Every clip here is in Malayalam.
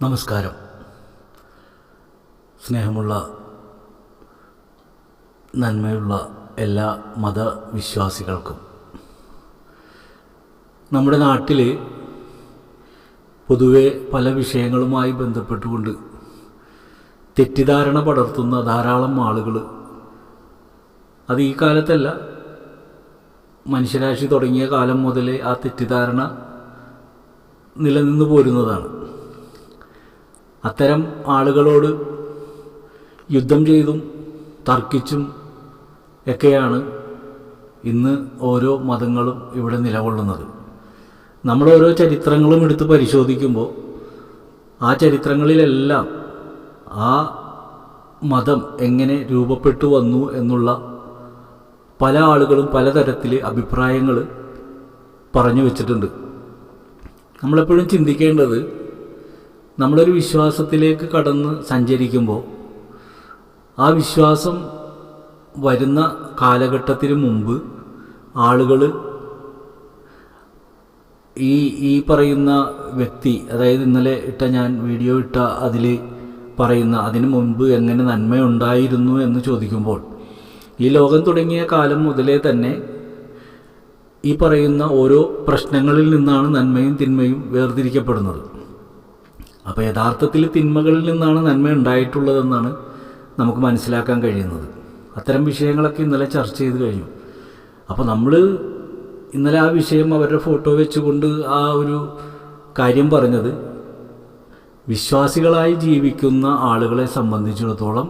നമസ്കാരം. സ്നേഹമുള്ള നന്മയുള്ള എല്ലാ മതവിശ്വാസികൾക്കും നമ്മുടെ നാട്ടിൽ പൊതുവെ പല വിഷയങ്ങളുമായി ബന്ധപ്പെട്ടുകൊണ്ട് തെറ്റിദ്ധാരണ പടർത്തുന്ന ധാരാളം ആളുകൾ, അത് ഈ കാലത്തല്ല, മനുഷ്യരാശി തുടങ്ങിയ കാലം മുതലേ ആ തെറ്റിദ്ധാരണ നിലനിന്ന് പോരുന്നതാണ്. അത്തരം ആളുകളോട് യുദ്ധം ചെയ്തും തർക്കിച്ചും ഒക്കെയാണ് ഇന്ന് ഓരോ മതങ്ങളും ഇവിടെ നിലകൊള്ളുന്നത്. നമ്മൾ ഓരോ ചരിത്രങ്ങളും എടുത്ത് പരിശോധിക്കുമ്പോൾ ആ ചരിത്രങ്ങളിലെല്ലാം ആ മതം എങ്ങനെ രൂപപ്പെട്ടു വന്നു എന്നുള്ള പല ആളുകളും പലതരത്തിൽ അഭിപ്രായങ്ങൾ പറഞ്ഞു വച്ചിട്ടുണ്ട്. നമ്മളെപ്പോഴും ചിന്തിക്കേണ്ടത്, നമ്മളൊരു വിശ്വാസത്തിലേക്ക് കടന്ന് സഞ്ചരിക്കുമ്പോൾ ആ വിശ്വാസം വരുന്ന കാലഘട്ടത്തിന് മുമ്പ് ആളുകൾ ഈ പറയുന്ന വ്യക്തി, അതായത് ഇന്നലെ ഞാൻ വീഡിയോ ഇട്ട അതിൽ പറയുന്ന അതിനു മുൻപ് എങ്ങനെ നന്മയുണ്ടായിരുന്നു എന്ന് ചോദിക്കുമ്പോൾ, ഈ ലോകം തുടങ്ങിയ കാലം മുതലേ തന്നെ ഈ പറയുന്ന ഓരോ പ്രശ്നങ്ങളിൽ നിന്നാണ് നന്മയും തിന്മയും വേർതിരിക്കപ്പെടുന്നത്. അപ്പോൾ യഥാർത്ഥത്തിൽ തിന്മകളിൽ നിന്നാണ് നന്മ ഉണ്ടായിട്ടുള്ളതെന്നാണ് നമുക്ക് മനസ്സിലാക്കാൻ കഴിയുന്നത്. അത്തരം വിഷയങ്ങളൊക്കെ ഇന്നലെ ചർച്ച ചെയ്ത് കഴിഞ്ഞു. അപ്പോൾ നമ്മൾ ഇന്നലെ ആ വിഷയം അവരുടെ ഫോട്ടോ വെച്ചുകൊണ്ട് ആ ഒരു കാര്യം പറഞ്ഞത്, വിശ്വാസികളായി ജീവിക്കുന്ന ആളുകളെ സംബന്ധിച്ചിടത്തോളം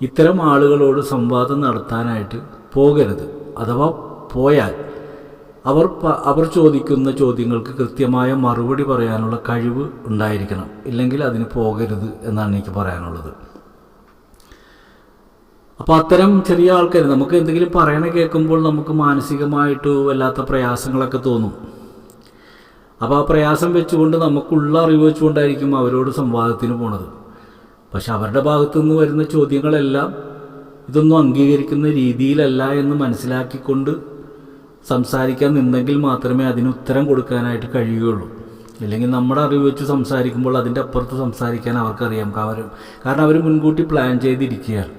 ഇത്തരം ആളുകളോട് സംവാദം നടത്താനായിട്ട് പോകരുത്. അഥവാ പോയാൽ അവർ ചോദിക്കുന്ന ചോദ്യങ്ങൾക്ക് കൃത്യമായ മറുപടി പറയാനുള്ള കഴിവ് ഉണ്ടായിരിക്കണം. ഇല്ലെങ്കിൽ അതിന് പോകരുത് എന്നാണ് എനിക്ക് പറയാനുള്ളത്. അപ്പോൾ അത്തരം ചെറിയ ആൾക്കാർ നമുക്ക് എന്തെങ്കിലും പറയണ കേൾക്കുമ്പോൾ നമുക്ക് മാനസികമായിട്ട് വല്ലാത്ത പ്രയാസങ്ങളൊക്കെ തോന്നും. അപ്പോൾ ആ പ്രയാസം വെച്ചുകൊണ്ട് നമുക്കുള്ള അറിവ് വെച്ചുകൊണ്ടായിരിക്കും അവരോട് സംവാദത്തിന് പോണത്. പക്ഷെ അവരുടെ ഭാഗത്തു നിന്ന് വരുന്ന ചോദ്യങ്ങളെല്ലാം ഇതൊന്നും അംഗീകരിക്കുന്ന രീതിയിലല്ല എന്ന് മനസ്സിലാക്കിക്കൊണ്ട് സംസാരിക്കാൻ നിന്നെങ്കിൽ മാത്രമേ അതിന് ഉത്തരം കൊടുക്കാനായിട്ട് കഴിയുകയുള്ളൂ. ഇല്ലെങ്കിൽ നമ്മുടെ അറിവ് വെച്ച് സംസാരിക്കുമ്പോൾ അതിൻ്റെ അപ്പുറത്ത് സംസാരിക്കാൻ അവർക്കറിയാം. കാരണം അവർ മുൻകൂട്ടി പ്ലാൻ ചെയ്തിരിക്കുകയാണ്.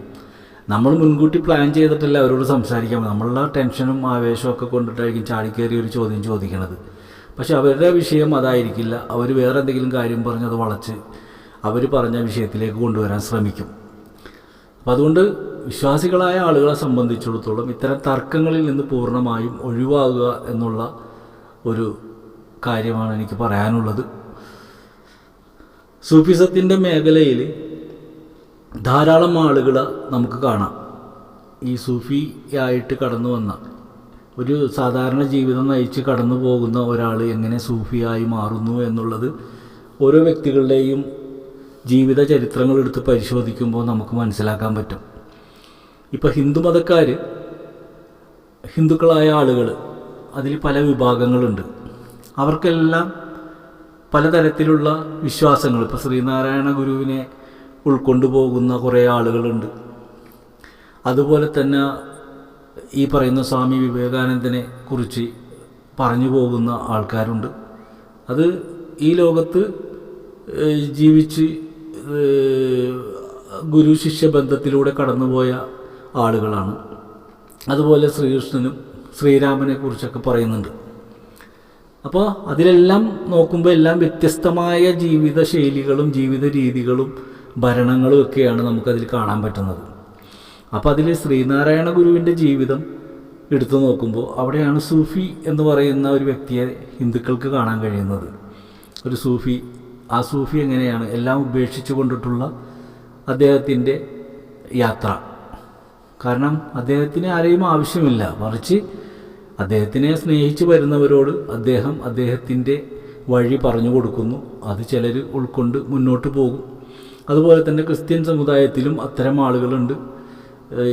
നമ്മൾ മുൻകൂട്ടി പ്ലാൻ ചെയ്തിട്ടല്ല അവരോട് സംസാരിക്കാൻ. നമ്മളുടെ ടെൻഷനും ആവേശവും ഒക്കെ കൊണ്ടിട്ടായിരിക്കും ചാടിക്കയറി ഒരു ചോദ്യം ചോദിക്കണത്. പക്ഷെ അവരുടെ വിഷയം അതായിരിക്കില്ല. അവർ വേറെ എന്തെങ്കിലും കാര്യം പറഞ്ഞ് അത് വളച്ച് അവർ പറഞ്ഞ വിഷയത്തിലേക്ക് കൊണ്ടുവരാൻ ശ്രമിക്കും. അപ്പം അതുകൊണ്ട് വിശ്വാസികളായ ആളുകളെ സംബന്ധിച്ചിടത്തോളം ഇത്തരം തർക്കങ്ങളിൽ നിന്ന് പൂർണ്ണമായും ഒഴിവാകുക എന്നുള്ള ഒരു കാര്യമാണ് എനിക്ക് പറയാനുള്ളത്. സൂഫിസത്തിൻ്റെ മേഖലയിൽ ധാരാളം ആളുകളെ നമുക്ക് കാണാം. ഈ സൂഫി ആയിട്ട് കടന്നു വന്ന ഒരു സാധാരണ ജീവിതം നയിച്ച് കടന്നു പോകുന്ന ഒരാൾ എങ്ങനെ സൂഫിയായി മാറുന്നു എന്നുള്ളത് ഓരോ വ്യക്തികളുടെയും ജീവിത ചരിത്രങ്ങൾ എടുത്ത് പരിശോധിക്കുമ്പോൾ നമുക്ക് മനസ്സിലാക്കാൻ പറ്റും. ഇപ്പോൾ ഹിന്ദുക്കളായ ആളുകൾ, അതിൽ പല വിഭാഗങ്ങളുണ്ട്. അവർക്കെല്ലാം പലതരത്തിലുള്ള വിശ്വാസങ്ങൾ, ഇപ്പോൾ ശ്രീനാരായണ ഗുരുവിനെ ഉൾക്കൊണ്ടു പോകുന്ന കുറേ ആളുകളുണ്ട്. അതുപോലെ തന്നെ ഈ പറയുന്ന സ്വാമി വിവേകാനന്ദനെ കുറിച്ച് പറഞ്ഞു പോകുന്ന ആൾക്കാരുണ്ട്. അത് ഈ ലോകത്ത് ജീവിച്ച് ഗുരു ശിഷ്യ ബന്ധത്തിലൂടെ കടന്നുപോയ ആളുകളാണ്. അതുപോലെ ശ്രീകൃഷ്ണനും ശ്രീരാമനെ കുറിച്ചൊക്കെ പറയുന്നുണ്ട്. അപ്പോൾ അതിലെല്ലാം നോക്കുമ്പോൾ എല്ലാം വ്യത്യസ്തമായ ജീവിത ശൈലികളും ജീവിത രീതികളും ഭരണങ്ങളും ഒക്കെയാണ് നമുക്കതിൽ കാണാൻ പറ്റുന്നത്. അപ്പോൾ അതിൽ ശ്രീനാരായണ ഗുരുവിൻ്റെ ജീവിതം എടുത്തു നോക്കുമ്പോൾ അവിടെയാണ് സൂഫി എന്ന് പറയുന്ന ഒരു വ്യക്തിയെ ഹിന്ദുക്കൾക്ക് കാണാൻ കഴിയുന്നത്. ഒരു സൂഫി, ആ സൂഫി എങ്ങനെയാണ് എല്ലാം ഉപേക്ഷിച്ചു കൊണ്ടിട്ടുള്ള അദ്ദേഹത്തിൻ്റെ യാത്ര. കാരണം അദ്ദേഹത്തിന് ആരെയും ആവശ്യമില്ല, മറിച്ച് അദ്ദേഹത്തിനെ സ്നേഹിച്ച് വരുന്നവരോട് അദ്ദേഹത്തിൻ്റെ വഴി പറഞ്ഞു കൊടുക്കുന്നു. അത് ചിലർ ഉൾക്കൊണ്ട് മുന്നോട്ട് പോകും. അതുപോലെ തന്നെ ക്രിസ്ത്യൻ സമുദായത്തിലും അത്തരം ആളുകളുണ്ട്.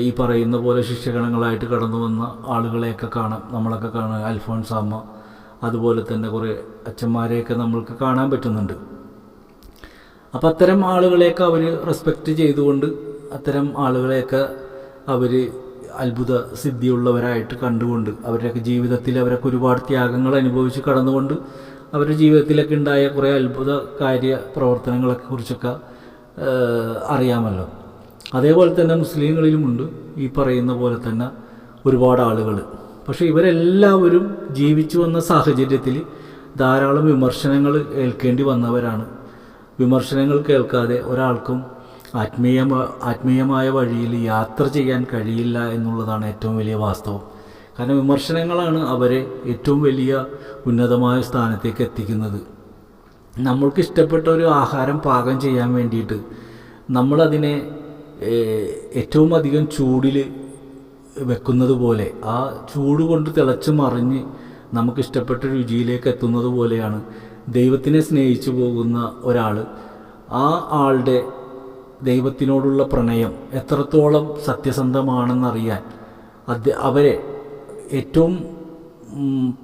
ഈ പറയുന്ന പോലെ ശിഷ്യഗണങ്ങളായിട്ട് കടന്നു വന്ന ആളുകളെയൊക്കെ കാണാം, നമ്മളൊക്കെ കാണാം. അൽഫോൺസാമ്മ, അതുപോലെ തന്നെ കുറേ അച്ഛന്മാരെയൊക്കെ നമ്മൾക്ക് കാണാൻ പറ്റുന്നുണ്ട്. അപ്പോൾ അത്തരം ആളുകളെയൊക്കെ അവർ റെസ്പെക്റ്റ് ചെയ്തുകൊണ്ട് അത്തരം ആളുകളെയൊക്കെ അവർ അത്ഭുത സിദ്ധിയുള്ളവരായിട്ട് കണ്ടുകൊണ്ട് അവരുടെയൊക്കെ ജീവിതത്തിൽ അവരൊക്കെ ഒരുപാട് ത്യാഗങ്ങൾ അനുഭവിച്ച് കടന്നുകൊണ്ട് അവരുടെ ജീവിതത്തിലൊക്കെ ഉണ്ടായ കുറേ അത്ഭുത കാര്യ പ്രവർത്തനങ്ങളൊക്കെ കുറിച്ചൊക്കെ അറിയാമല്ലോ. അതേപോലെ തന്നെ മുസ്ലിങ്ങളിലുമുണ്ട് ഈ പറയുന്ന പോലെ തന്നെ ഒരുപാട് ആളുകൾ. പക്ഷേ ഇവരെല്ലാവരും ജീവിച്ചു വന്ന സാഹചര്യത്തിൽ ധാരാളം വിമർശനങ്ങൾ ഏൽക്കേണ്ടി വന്നവരാണ്. വിമർശനങ്ങൾ കേൾക്കാതെ ഒരാൾക്കും ആത്മീയമായ വഴിയിൽ യാത്ര ചെയ്യാൻ കഴിയില്ല എന്നുള്ളതാണ് ഏറ്റവും വലിയ വാസ്തവം. കാരണം വിമർശനങ്ങളാണ് അവരെ ഏറ്റവും വലിയ ഉന്നതമായ സ്ഥാനത്തേക്ക് എത്തിക്കുന്നത്. നമ്മൾക്ക് ഇഷ്ടപ്പെട്ട ഒരു ആഹാരം പാകം ചെയ്യാൻ വേണ്ടിയിട്ട് നമ്മളതിനെ ഏറ്റവും അധികം ചൂടിൽ വെക്കുന്നത് പോലെ, ആ ചൂട് കൊണ്ട് തിളച്ച് മറിഞ്ഞ് നമുക്കിഷ്ടപ്പെട്ട രുചിയിലേക്ക് എത്തുന്നത് പോലെയാണ് ദൈവത്തിനെ സ്നേഹിച്ചു പോകുന്ന ഒരാൾ, ആ ആളുടെ ദൈവത്തിനോടുള്ള പ്രണയം എത്രത്തോളം സത്യസന്ധമാണെന്നറിയാൻ അവരെ ഏറ്റവും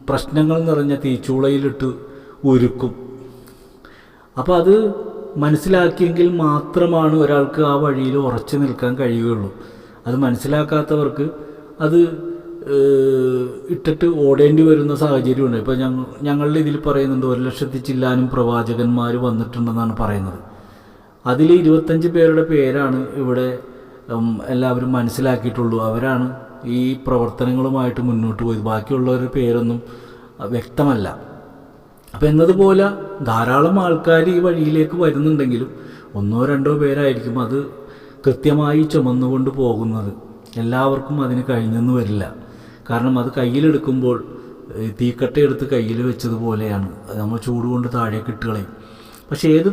പ്രശ്നങ്ങൾ നിറഞ്ഞ തീച്ചൂളയിലിട്ട് ഉരുക്കും. അപ്പോൾ അത് മനസ്സിലാക്കിയെങ്കിൽ മാത്രമാണ് ഒരാൾക്ക് ആ വഴിയിൽ ഉറച്ചു നിൽക്കാൻ കഴിയുകയുള്ളൂ. അത് മനസ്സിലാക്കാത്തവർക്ക് അത് ഇട്ടിട്ട് ഓടേണ്ടി വരുന്ന സാഹചര്യമുണ്ട്. ഇപ്പോൾ ഞങ്ങളുടെ ഇതിൽ പറയുന്നുണ്ട് 1,00,000 ചില്ലാനും പ്രവാചകന്മാർ വന്നിട്ടുണ്ടെന്നാണ് പറയുന്നത്. അതിൽ 25 പേരുടെ പേരാണ് ഇവിടെ എല്ലാവരും മനസ്സിലാക്കിയിട്ടുള്ളൂ. അവരാണ് ഈ പ്രവർത്തനങ്ങളുമായിട്ട് മുന്നോട്ട് പോയത്. ബാക്കിയുള്ളവരുടെ പേരൊന്നും വ്യക്തമല്ല. അപ്പം എന്നതുപോലെ ധാരാളം ആൾക്കാർ ഈ വഴിയിലേക്ക് വരുന്നുണ്ടെങ്കിലും 1-2 പേരായിരിക്കും അത് കൃത്യമായി ചുമന്നുകൊണ്ട് പോകുന്നത്. എല്ലാവർക്കും അതിന് കഴിഞ്ഞെന്ന് വരില്ല. കാരണം അത് കയ്യിലെടുക്കുമ്പോൾ തീക്കട്ട എടുത്ത് കയ്യിൽ വെച്ചതുപോലെയാണ്. നമ്മൾ ചൂടുകൊണ്ട് താഴേക്ക് ഇട്ട് കളയും. പക്ഷേ ഏത്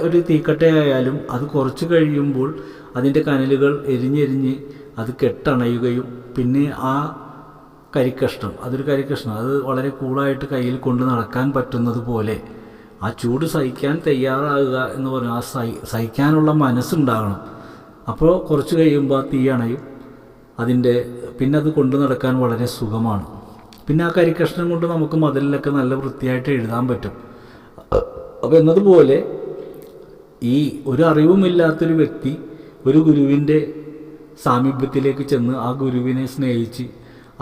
ഒരു തീക്കട്ടയായാലും അത് കുറച്ച് കഴിയുമ്പോൾ അതിൻ്റെ കനലുകൾ എരിഞ്ഞെരിഞ്ഞ് അത് കെട്ടണയുകയും പിന്നെ ആ അതൊരു കരിക്കഷ്ണം അത് വളരെ കൂളായിട്ട് കയ്യിൽ കൊണ്ട് നടക്കാൻ പറ്റുന്നത് പോലെ ആ ചൂട് സഹിക്കാൻ തയ്യാറാകുക എന്ന് പറഞ്ഞാൽ ആ സഹിക്കാനുള്ള മനസ്സുണ്ടാകണം. അപ്പോൾ കുറച്ച് കഴിയുമ്പോൾ ആ തീ അണയും. പിന്നെ അത് കൊണ്ടു നടക്കാൻ വളരെ സുഖമാണ്. പിന്നെ ആ കരിക്കഷ്ണം കൊണ്ട് നമുക്ക് മതിലിലൊക്കെ നല്ല വൃത്തിയായിട്ട് എഴുതാൻ പറ്റും. അപ്പോൾ എന്നതുപോലെ ഈ ഒരു അറിവുമില്ലാത്തൊരു വ്യക്തി ഒരു ഗുരുവിൻ്റെ സാമീപ്യത്തിലേക്ക് ചെന്ന് ആ ഗുരുവിനെ സ്നേഹിച്ച്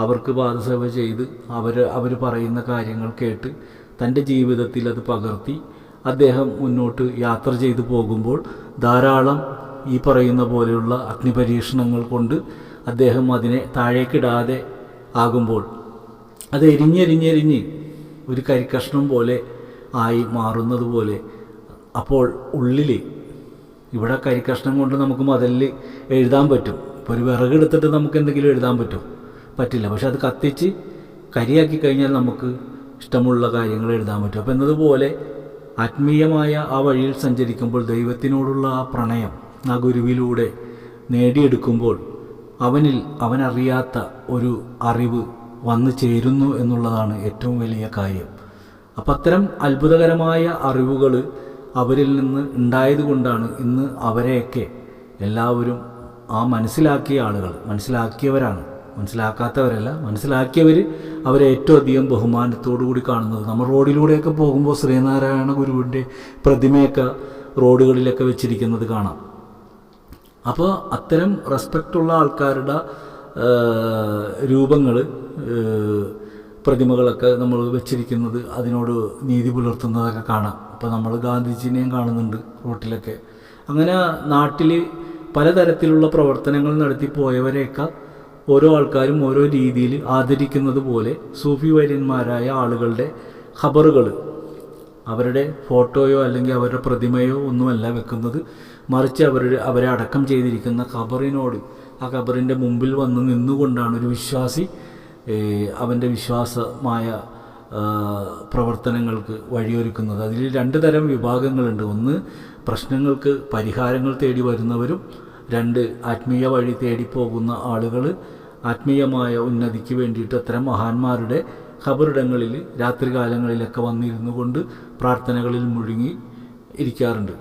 അവർക്ക് പാദസേവ ചെയ്ത് അവർ പറയുന്ന കാര്യങ്ങൾ കേട്ട് തൻ്റെ ജീവിതത്തിൽ അത് പകർത്തി അദ്ദേഹം മുന്നോട്ട് യാത്ര ചെയ്തു പോകുമ്പോൾ ധാരാളം ഈ പറയുന്ന പോലെയുള്ള അഗ്നിപരീക്ഷണങ്ങൾ കൊണ്ട് അദ്ദേഹം അതിനെ താഴേക്കിടാതെ ആകുമ്പോൾ അത് എരിഞ്ഞെരിഞ്ഞെരിഞ്ഞ് ഒരു കരിക്കഷ്ണം പോലെ ആയി മാറുന്നത് പോലെ അപ്പോൾ ഉള്ളിൽ ഇവിടെ കരിക്കഷ്ണം കൊണ്ട് നമുക്ക് മതിലിൽ എഴുതാൻ പറ്റും. ഇപ്പോൾ ഒരു വിറകെടുത്തിട്ട് നമുക്ക് എന്തെങ്കിലും എഴുതാൻ പറ്റില്ല. പക്ഷെ അത് കത്തിച്ച് കരിയാക്കി കഴിഞ്ഞാൽ നമുക്ക് ഇഷ്ടമുള്ള കാര്യങ്ങൾ എഴുതാൻ പറ്റും. അപ്പോൾ എന്നതുപോലെ ആത്മീയമായ ആ വഴിയിൽ സഞ്ചരിക്കുമ്പോൾ ദൈവത്തിനോടുള്ള ആ പ്രണയം ആ ഗുരുവിലൂടെ നേടിയെടുക്കുമ്പോൾ അവനറിയാത്ത ഒരു അറിവ് വന്നു ചേരുന്നു എന്നുള്ളതാണ് ഏറ്റവും വലിയ കാര്യം. അപ്പം അത്തരം അത്ഭുതകരമായ അറിവുകൾ അവരിൽ നിന്ന് ഉണ്ടായതുകൊണ്ടാണ് ഇന്ന് അവരെയൊക്കെ എല്ലാവരും ആ മനസ്സിലാക്കിയ ആളുകൾ, മനസ്സിലാക്കിയവരാണ്, മനസ്സിലാക്കാത്തവരല്ല, മനസ്സിലാക്കിയവർ അവരെ ഏറ്റവും അധികം ബഹുമാനത്തോടു കൂടി കാണുന്നത്. നമ്മൾ റോഡിലൂടെയൊക്കെ പോകുമ്പോൾ ശ്രീനാരായണ ഗുരുവിൻ്റെ പ്രതിമയൊക്കെ റോഡുകളിലൊക്കെ വെച്ചിരിക്കുന്നത് കാണാം. അപ്പോൾ അത്തരം റെസ്പെക്റ്റുള്ള ആൾക്കാരുടെ രൂപങ്ങൾ, പ്രതിമകളൊക്കെ നമ്മൾ വെച്ചിരിക്കുന്നത് അതിനോട് നീതി പുലർത്തുന്നതൊക്കെ കാണാം. ഇപ്പോൾ നമ്മൾ ഗാന്ധിജിനെയും കാണുന്നുണ്ട് റോട്ടിലൊക്കെ. അങ്ങനെ നാട്ടിൽ പലതരത്തിലുള്ള പ്രവർത്തനങ്ങൾ നടത്തി പോയവരെയൊക്കെ ഓരോ ആൾക്കാരും ഓരോ രീതിയിൽ ആദരിക്കുന്നത് പോലെ സൂഫി വര്യന്മാരായ ആളുകളുടെ ഖബറുകൾ, അവരുടെ ഫോട്ടോയോ അല്ലെങ്കിൽ അവരുടെ പ്രതിമയോ ഒന്നുമല്ല വെക്കുന്നത്, മറിച്ച് അവരെ അടക്കം ചെയ്തിരിക്കുന്ന ഖബറിനോട്, ആ ഖബറിൻ്റെ മുമ്പിൽ വന്ന് നിന്നുകൊണ്ടാണ് ഒരു വിശ്വാസി അവൻ്റെ വിശ്വാസമായ പ്രവർത്തനങ്ങൾക്ക് വഴിയൊരുക്കുന്നത്. അതിൽ 2 തരം വിഭാഗങ്ങളുണ്ട്. ഒന്ന് പ്രശ്നങ്ങൾക്ക് പരിഹാരങ്ങൾ തേടി വരുന്നവരും, 2 ആത്മീയ വഴി തേടിപ്പോകുന്ന ആളുകൾ ആത്മീയമായ ഉന്നതിക്ക് വേണ്ടിയിട്ട് അത്തരം മഹാന്മാരുടെ ഖബറിടങ്ങളിൽ രാത്രികാലങ്ങളിലൊക്കെ വന്നിരുന്നു കൊണ്ട് പ്രാർത്ഥനകളിൽ മുഴുകി ഇരിക്കാറുണ്ട്.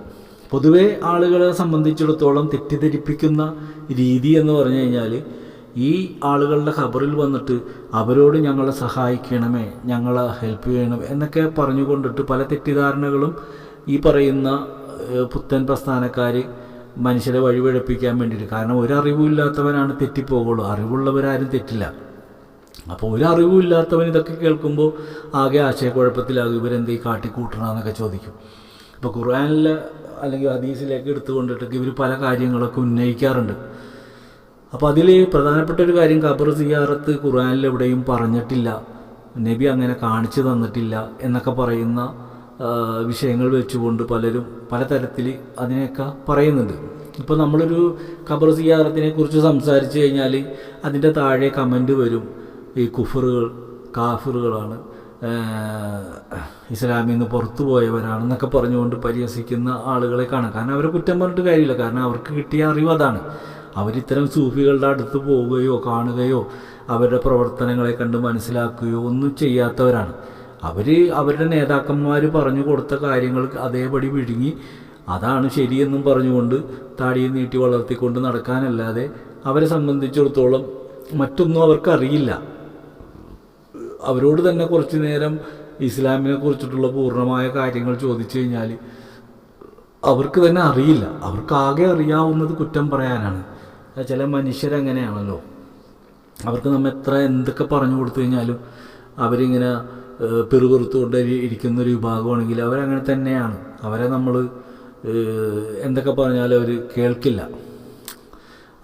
പൊതുവെ ആളുകളെ സംബന്ധിച്ചിടത്തോളം തെറ്റിദ്ധരിപ്പിക്കുന്ന രീതി എന്ന് പറഞ്ഞു കഴിഞ്ഞാൽ ഈ ആളുകളുടെ ഖബറിൽ വന്നിട്ട് അവരോട് ഞങ്ങളെ സഹായിക്കണമേ, ഞങ്ങളെ ഹെൽപ്പ് ചെയ്യണം എന്നൊക്കെ പറഞ്ഞുകൊണ്ടിട്ട് പല തെറ്റിദ്ധാരണകളും ഈ പറയുന്ന പുത്തൻ പ്രസ്ഥാനക്കാർ മനുഷ്യരെ വഴിപിഴപ്പിക്കാൻ വേണ്ടിയിട്ട്. കാരണം ഒരറിവുമില്ലാത്തവനാണ് തെറ്റിപ്പോകുള്ളൂ, അറിവുള്ളവരാരും തെറ്റില്ല. അപ്പോൾ ഒരു അറിവുമില്ലാത്തവൻ ഇതൊക്കെ കേൾക്കുമ്പോൾ ആകെ ആശയക്കുഴപ്പത്തിലാകും, ഇവരെന്ത് ഈ കാട്ടിക്കൂട്ടണമെന്നൊക്കെ ചോദിക്കും. ഇപ്പോൾ ഖുർആനിലെ അല്ലെങ്കിൽ ഹദീസിലേക്ക് എടുത്തുകൊണ്ടിട്ടൊക്കെ ഇവർ പല കാര്യങ്ങളൊക്കെ ഉന്നയിക്കാറുണ്ട്. അപ്പോൾ അതിൽ പ്രധാനപ്പെട്ട ഒരു കാര്യം, ഖബർ സിയാറത്ത് ഖുർആനിൽ എവിടെയും പറഞ്ഞിട്ടില്ല, നബി അങ്ങനെ കാണിച്ചു തന്നിട്ടില്ല എന്നൊക്കെ പറയുന്ന വിഷയങ്ങൾ വെച്ചുകൊണ്ട് പലരും പലതരത്തിൽ അതിനെയൊക്കെ പറയുന്നുണ്ട്. ഇപ്പോൾ നമ്മളൊരു ഖബർ സിയാറത്തിനെ കുറിച്ച് സംസാരിച്ച് കഴിഞ്ഞാൽ അതിൻ്റെ താഴെ കമൻറ്റ് വരും, ഈ കുഫറുകൾ കാഫിറുകളാണ്, ഇസ്ലാമിൽ നിന്ന് പുറത്തു പോയവരാണെന്നൊക്കെ പറഞ്ഞുകൊണ്ട് പരിഹസിക്കുന്ന ആളുകളെ കാണാം. കാരണം അവരെ കുറ്റം പറഞ്ഞിട്ട് കാര്യമില്ല, കാരണം അവർക്ക് കിട്ടിയ അറിവ് അതാണ്. അവരിത്തരം സൂഫികളുടെ അടുത്ത് പോവുകയോ കാണുകയോ അവരുടെ പ്രവർത്തനങ്ങളെ കണ്ട് മനസ്സിലാക്കുകയോ ഒന്നും ചെയ്യാത്തവരാണ്. അവരുടെ നേതാക്കന്മാർ പറഞ്ഞു കൊടുത്ത കാര്യങ്ങൾ അതേപടി വിഴുങ്ങി അതാണ് ശരിയെന്നും പറഞ്ഞുകൊണ്ട് താടിയിൽ നീട്ടി വളർത്തിക്കൊണ്ട് നടക്കാനല്ലാതെ അവരെ സംബന്ധിച്ചിടത്തോളം മറ്റൊന്നും അവർക്കറിയില്ല. അവരോട് തന്നെ കുറച്ചു നേരം ഇസ്ലാമിനെ കുറിച്ചിട്ടുള്ള പൂർണ്ണമായ കാര്യങ്ങൾ ചോദിച്ചു കഴിഞ്ഞാൽ അവർക്ക് തന്നെ അറിയില്ല. അവർക്കാകെ അറിയാവുന്നത് കുറ്റം പറയാനാണ്. ചില മനുഷ്യരങ്ങനെയാണല്ലോ, അവർക്ക് നമ്മൾ എത്ര എന്തൊക്കെ പറഞ്ഞു കൊടുത്തു കഴിഞ്ഞാലും അവരിങ്ങനെ പെറുപെറുത്തുകൊണ്ട് ഇരിക്കുന്നൊരു വിഭാഗമാണെങ്കിൽ അവരങ്ങനെ തന്നെയാണ്. അവരെ നമ്മൾ എന്തൊക്കെ പറഞ്ഞാലും അവർ കേൾക്കില്ല.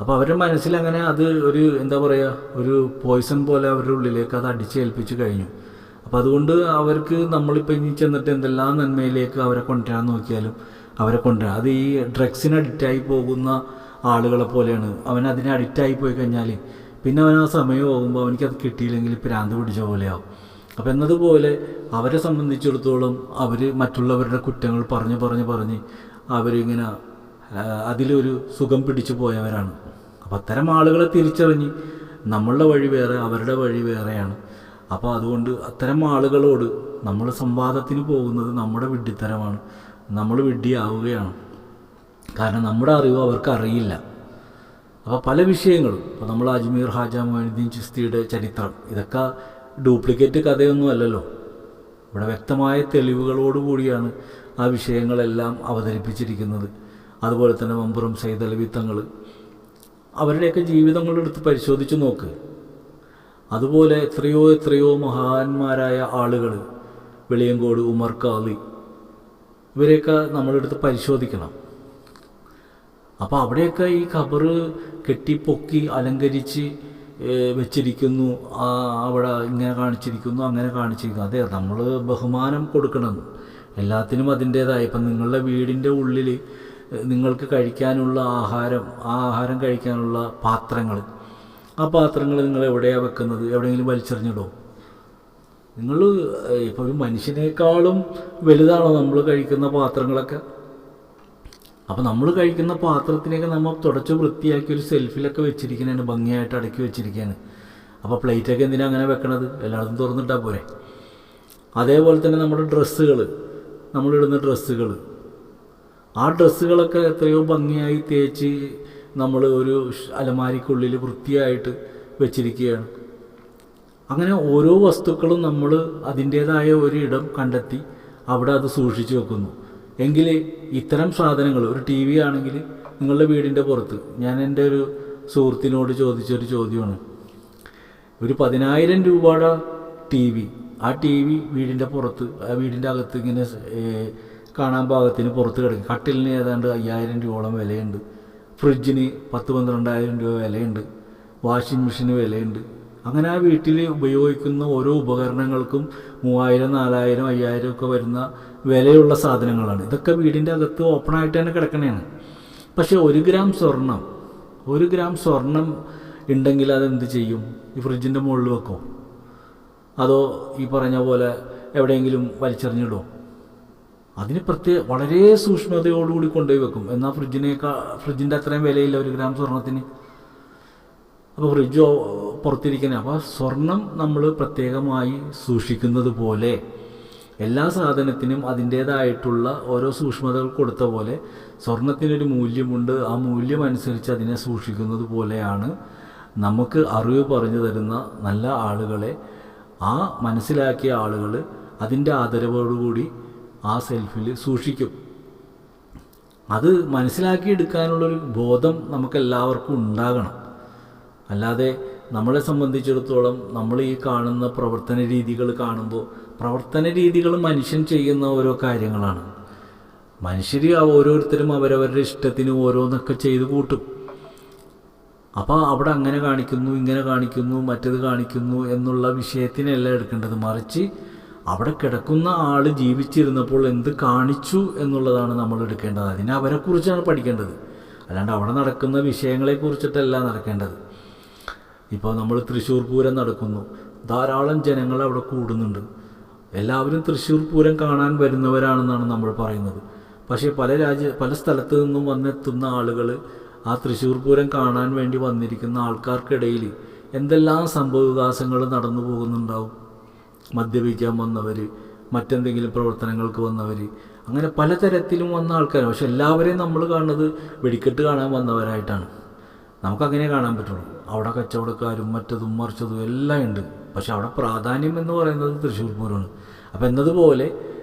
അപ്പോൾ അവരുടെ മനസ്സിലങ്ങനെ അത് ഒരു എന്താ പറയുക, ഒരു പോയ്സൺ പോലെ അവരുടെ ഉള്ളിലേക്ക് അത് അടിച്ചേൽപ്പിച്ച് കഴിഞ്ഞു. അപ്പോൾ അതുകൊണ്ട് അവർക്ക് നമ്മളിപ്പോൾ ഇനി ചെന്നിട്ട് എന്തെല്ലാം നന്മയിലേക്ക് അവരെ കൊണ്ടുവരാൻ നോക്കിയാലും അവരെ കൊണ്ടുവരാം. അത് ഈ ഡ്രഗ്സിന് അഡിക്റ്റായി പോകുന്ന ആളുകളെ പോലെയാണ്. അവൻ അതിനെ അഡിക്റ്റായി പോയി കഴിഞ്ഞാൽ പിന്നെ അവൻ ആ സമയം പോകുമ്പോൾ അവനിക്കത് കിട്ടിയില്ലെങ്കിൽ ഭ്രാന്ത് പിടിച്ച പോലെയാവും. അപ്പോൾ എന്നതുപോലെ അവരെ സംബന്ധിച്ചിടത്തോളം അവർ മറ്റുള്ളവരുടെ കുറ്റങ്ങൾ പറഞ്ഞ് അവരിങ്ങനെ അതിലൊരു സുഖം പിടിച്ചു പോയവരാണ്. അപ്പോൾ അത്തരം ആളുകളെ തിരിച്ചറിഞ്ഞ് നമ്മളുടെ വഴി വേറെ അവരുടെ വഴി വേറെയാണ്. അപ്പോൾ അതുകൊണ്ട് അത്തരം ആളുകളോട് നമ്മൾ സംവാദത്തിന് പോകുന്നത് നമ്മുടെ വിഡ്ഢിത്തരമാണ്, നമ്മൾ വിഡ്ഢിയാവുകയാണ്. കാരണം നമ്മുടെ അറിവ് അവർക്ക് അറിയില്ല. അപ്പോൾ പല വിഷയങ്ങളും, ഇപ്പോൾ നമ്മൾ അജ്മീർ ഹാജ മൊയ്നുദ്ദീൻ ചിസ്തിയുടെ ചരിത്രം, ഇതൊക്കെ ഡ്യൂപ്ലിക്കേറ്റ് കഥയൊന്നും അല്ലല്ലോ. ഇവിടെ വ്യക്തമായ തെളിവുകളോടുകൂടിയാണ് ആ വിഷയങ്ങളെല്ലാം അവതരിപ്പിച്ചിരിക്കുന്നത്. അതുപോലെ തന്നെ മമ്പുറം സയ്യിദ് അലവി തങ്ങൾ, അവരുടെയൊക്കെ ജീവിതങ്ങളെടുത്ത് പരിശോധിച്ച് നോക്ക്. അതുപോലെ എത്രയോ മഹാന്മാരായ ആളുകൾ, വെളിയങ്കോട് ഉമർ ഖാളി, ഇവരെയൊക്കെ നമ്മളെടുത്ത് പരിശോധിക്കണം. അപ്പോൾ അവിടെയൊക്കെ ഈ ഖബർ കെട്ടിപ്പൊക്കി അലങ്കരിച്ച് വെച്ചിരിക്കുന്നു, അവിടെ ഇങ്ങനെ കാണിച്ചിരിക്കുന്നു, അങ്ങനെ കാണിച്ചിരിക്കുന്നു. അതെ, നമ്മൾ ബഹുമാനം കൊടുക്കണം എല്ലാത്തിനും അതിൻ്റേതായ. ഇപ്പം നിങ്ങളുടെ വീടിൻ്റെ ഉള്ളിൽ നിങ്ങൾക്ക് കഴിക്കാനുള്ള ആഹാരം, ആ ആഹാരം കഴിക്കാനുള്ള പാത്രങ്ങൾ, ആ പാത്രങ്ങൾ നിങ്ങൾ എവിടെയാണ് വെക്കുന്നത്? എവിടെയെങ്കിലും വലിച്ചെറിഞ്ഞിടോ? നിങ്ങൾ ഇപ്പോൾ ഒരു മനുഷ്യനേക്കാളും വലുതാണോ നമ്മൾ കഴിക്കുന്ന പാത്രങ്ങളൊക്കെ? അപ്പോൾ നമ്മൾ കഴിക്കുന്ന പാത്രത്തിനൊക്കെ നമ്മൾ തുടച്ച് വൃത്തിയാക്കി ഒരു സെൽഫിലൊക്കെ വെച്ചിരിക്കുന്നതാണ്, ഭംഗിയായിട്ട് അടക്കി വെച്ചിരിക്കുകയാണ്. അപ്പോൾ പ്ലേറ്റൊക്കെ എന്തിനാണ് അങ്ങനെ വെക്കണത്? എല്ലായിടത്തും തുറന്നിട്ടാൽ പോരെ. അതേപോലെ തന്നെ നമ്മുടെ ഡ്രസ്സുകൾ, നമ്മളിടുന്ന ഡ്രസ്സുകൾ, ആ ഡ്രസ്സുകളൊക്കെ എത്രയോ ഭംഗിയായി തേച്ച് നമ്മൾ ഒരു അലമാരിക്കുള്ളിൽ വൃത്തിയായിട്ട് വെച്ചിരിക്കുകയാണ്. അങ്ങനെ ഓരോ വസ്തുക്കളും നമ്മൾ അതിൻ്റേതായ ഒരു ഇടം കണ്ടെത്തി അവിടെ അത് സൂക്ഷിച്ചു വെക്കുന്നു. എങ്കിൽ ഇത്തരം സാധനങ്ങൾ, ഒരു ടി വി ആണെങ്കിൽ നിങ്ങളുടെ വീടിൻ്റെ പുറത്ത്, ഞാൻ എൻ്റെ ഒരു സുഹൃത്തിനോട് ചോദിച്ചൊരു ചോദ്യമാണ്, ഒരു 10,000 രൂപയുടെ ടി വി, ആ ടി വി വീടിൻ്റെ പുറത്ത്, ആ വീടിൻ്റെ അകത്ത് ഇങ്ങനെ കാണാൻ പാകത്തിന് പുറത്ത് കിടക്കും. കട്ടിലിന് ഏതാണ്ട് 5,000 രൂപയോളം വിലയുണ്ട്, ഫ്രിഡ്ജിന് 10-12,000 രൂപ വിലയുണ്ട്, വാഷിംഗ് മെഷീന് വിലയുണ്ട്. അങ്ങനെ ആ വീട്ടിൽ ഉപയോഗിക്കുന്ന ഓരോ ഉപകരണങ്ങൾക്കും 3,000, 4,000, 5,000 ഒക്കെ വരുന്ന വിലയുള്ള സാധനങ്ങളാണ്. ഇതൊക്കെ വീടിൻ്റെ അകത്ത് ഓപ്പണായിട്ട് തന്നെ കിടക്കണതാണ്. പക്ഷേ 1 ഗ്രാം സ്വർണം ഉണ്ടെങ്കിൽ അതെന്ത് ചെയ്യും? ഈ ഫ്രിഡ്ജിൻ്റെ മുകളിൽ വെക്കോ? അതോ ഈ പറഞ്ഞ പോലെ എവിടെയെങ്കിലും വലിച്ചെറിഞ്ഞിടോ? അതിന് വളരെ സൂക്ഷ്മതയോടുകൂടി കൊണ്ടുപോയി വെക്കും. എന്നാൽ ഫ്രിഡ്ജിൻ്റെ അത്രയും വിലയില്ല 1 ഗ്രാം സ്വർണത്തിന്. അപ്പോൾ ഫ്രിഡ്ജ് പുറത്തിരിക്കുന്നത്. അപ്പോൾ സ്വർണം നമ്മൾ പ്രത്യേകമായി സൂക്ഷിക്കുന്നത് പോലെ എല്ലാ സാധനത്തിനും അതിൻ്റേതായിട്ടുള്ള ഓരോ സൂക്ഷ്മതകൾ കൊടുത്ത പോലെ സ്വർണത്തിനൊരു മൂല്യമുണ്ട്. ആ മൂല്യം അനുസരിച്ച് അതിനെ സൂക്ഷിക്കുന്നത് പോലെയാണ് നമുക്ക് അറിവ് പറഞ്ഞു തരുന്ന നല്ല ആളുകളെ, ആ മനസ്സിലാക്കിയ ആളുകൾ അതിൻ്റെ ആദരവോടുകൂടി ആ സെൽഫിൽ സൂക്ഷിക്കും. അത് മനസ്സിലാക്കിയെടുക്കാനുള്ളൊരു ബോധം നമുക്കെല്ലാവർക്കും ഉണ്ടാകണം. അല്ലാതെ നമ്മളെ സംബന്ധിച്ചിടത്തോളം നമ്മൾ ഈ കാണുന്ന പ്രവർത്തന രീതികൾ കാണുമ്പോൾ പ്രവർത്തന രീതികൾ മനുഷ്യൻ ചെയ്യുന്ന ഓരോ കാര്യങ്ങളാണ്. മനുഷ്യർ ഓരോരുത്തരും അവരവരുടെ ഇഷ്ടത്തിന് ഓരോന്നൊക്കെ ചെയ്ത് കൂട്ടും. അപ്പോൾ അവിടെ അങ്ങനെ കാണിക്കുന്നു, ഇങ്ങനെ കാണിക്കുന്നു, മറ്റത് കാണിക്കുന്നു എന്നുള്ള വിഷയത്തിനല്ല എടുക്കേണ്ടത്. മറിച്ച് അവിടെ കിടക്കുന്ന ആൾ ജീവിച്ചിരുന്നപ്പോൾ എന്ത് കാണിച്ചു എന്നുള്ളതാണ് നമ്മൾ എടുക്കേണ്ടത്. അതിനെ അവരെക്കുറിച്ചാണ് പഠിക്കേണ്ടത്. അല്ലാണ്ട് അവിടെ നടക്കുന്ന വിഷയങ്ങളെക്കുറിച്ചിട്ടല്ല നടക്കേണ്ടത്. ഇപ്പോൾ നമ്മൾ തൃശ്ശൂർ പൂരം നടക്കുന്നു, ധാരാളം ജനങ്ങൾ അവിടെ കൂടുന്നുണ്ട്. എല്ലാവരും തൃശ്ശൂർ പൂരം കാണാൻ വരുന്നവരാണെന്നാണ് നമ്മൾ പറയുന്നത്. പക്ഷേ പല സ്ഥലത്തു നിന്നും വന്നെത്തുന്ന ആളുകൾ ആ തൃശ്ശൂർ പൂരം കാണാൻ വേണ്ടി വന്നിരിക്കുന്ന ആൾക്കാർക്കിടയിൽ എന്തെല്ലാം സംഭവവികാസങ്ങൾ നടന്നു പോകുന്നുണ്ടാവും. മദ്യപിക്കാൻ വന്നവർ, മറ്റെന്തെങ്കിലും പ്രവർത്തനങ്ങൾക്ക് വന്നവർ, അങ്ങനെ പലതരത്തിലും വന്ന ആൾക്കാർ. പക്ഷെ എല്ലാവരെയും നമ്മൾ കാണുന്നത് വെടിക്കെട്ട് കാണാൻ വന്നവരായിട്ടാണ്. നമുക്കങ്ങനെ കാണാൻ പറ്റുള്ളൂ. അവിടെ കച്ചവടക്കാരും മറ്റതും മറിച്ചതും എല്ലാം ഉണ്ട്. പക്ഷെ അവിടെ പ്രാധാന്യം എന്ന് പറയുന്നത് തൃശ്ശൂർ പൂരമാണ്. അപ്പം എന്നതുപോലെ